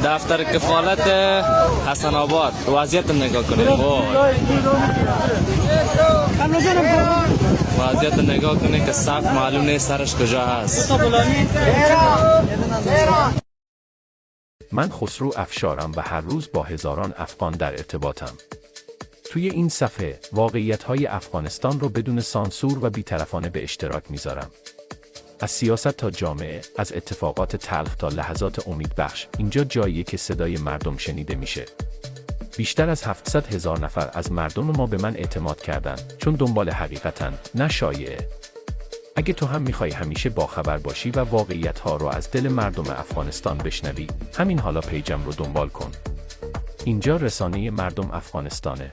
دفتر کفالت حسن آباد وضعیت نگاه کنید. وضعیت نگاه کنید که صف معلوم نیست سرش کجا هست. من خسرو افشارم و هر روز با هزاران افغان در ارتباطم. توی این صفحه واقعیت‌های افغانستان رو بدون سانسور و بی‌طرفانه به اشتراک میذارم. از سیاست تا جامعه، از اتفاقات تلخ تا لحظات امیدبخش، اینجا جاییه که صدای مردم شنیده میشه. بیشتر از 700,000 نفر از مردم ما به من اعتماد کردن، چون دنبال حقیقتن، نه شایعه. اگه تو هم میخوای همیشه باخبر باشی و واقعیت‌ها رو از دل مردم افغانستان بشنوی، همین حالا پیجم رو دنبال کن. اینجا رسانه مردم افغانستانه.